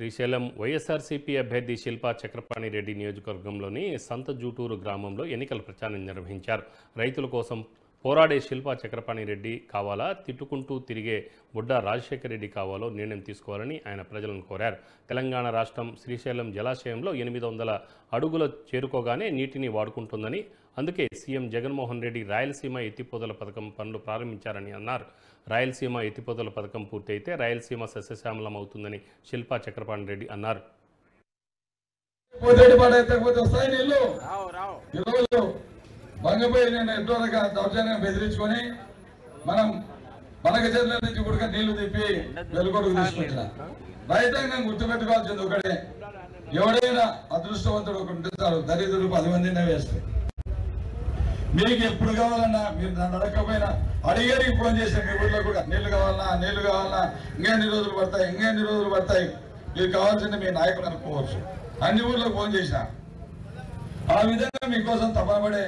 శ్రీశైలం వైఎస్ఆర్సీపీ అభ్యర్థి శిల్పా చక్రపాణి రెడ్డి నియోజకవర్గంలోని సంత జూటూరు గ్రామంలో ఎన్నికల ప్రచారం నిర్వహించారు. రైతుల కోసం పోరాడే శిల్పా చక్రపాణి రెడ్డి కావాలా, తిట్టుకుంటూ తిరిగే బుడ్డా రాజశేఖర రెడ్డి కావాలో నిర్ణయం తీసుకోవాలని ఆయన ప్రజలను కోరారు. తెలంగాణ రాష్ట్రం శ్రీశైలం జలాశయంలో 800 అడుగుల చేరుకోగానే నీటిని వాడుకుంటుందని, అందుకే సీఎం జగన్మోహన్ రెడ్డి రాయలసీమ ఎత్తిపోతల పథకం పనులు ప్రారంభించారని అన్నారు. రాయలసీమ ఎత్తిపోతల పథకం పూర్తయితే రాయలసీమ సస్యశ్యామలం అవుతుందని శిల్పా చక్రపాణి రెడ్డి అన్నారు. బంగపోయి నేను ఎంతోరగా దౌర్జన్యం బెదిరించుకొని మనం మనక చెట్ల నుంచి కూడా నీళ్లు తిప్పి వెలుగొడుకు తీసుకుంటున్నా. రైతాంగం గుర్తుపెట్టుకోవాల్సింది ఒకటే, ఎవడైనా అదృష్టవంతుడు ఒకటి ఉంటారు, దరిద్రుడు 10 మందినే వేస్తారు. మీకు ఎప్పుడు కావాలన్నా మీరు నన్ను అడగకపోయినా అడిగేరికి ఫోన్ చేశాను. మీ ఊళ్ళో కూడా నీళ్లు కావాలన్నా ఇంకెన్ని రోజులు పడతాయి, మీరు కావాల్సింది మీ నాయకులు అనుకోవచ్చు. అన్ని ఊర్లకు ఫోన్ చేసిన ఆ విధంగా మీకోసం తపన పడే